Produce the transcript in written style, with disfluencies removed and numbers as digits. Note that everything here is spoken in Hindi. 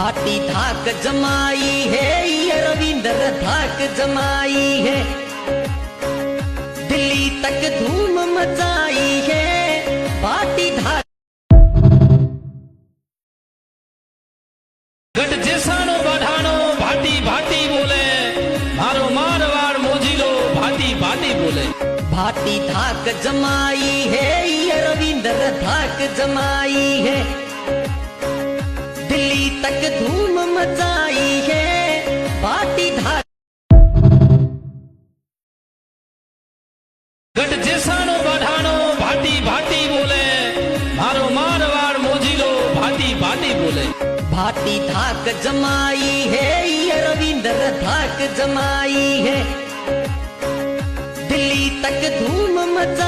भाटी धाक जमाई है, ये रविंद्र धाक जमाई है, दिल्ली तक धूम मचाई है। भाटी धाक गट जेसानो बढ़ानो भाटी भाटी बोले, मारो मारवाड़ मोजीलो भाटी भाटी बोले। भाटी धाक जमाई है, ये रविंद्र धाक जमाई है, दिल्ली तक धूम मचाई है। भाटी धाक गट जेसानो बढ़ानो भाटी भाटी बोले, मारो मारवाड़ मोजीलो भाटी भाटी बोले। भाटी धाक जमाई है, ये रविंद्र धाक जमाई है, दिल्ली तक धूम मचा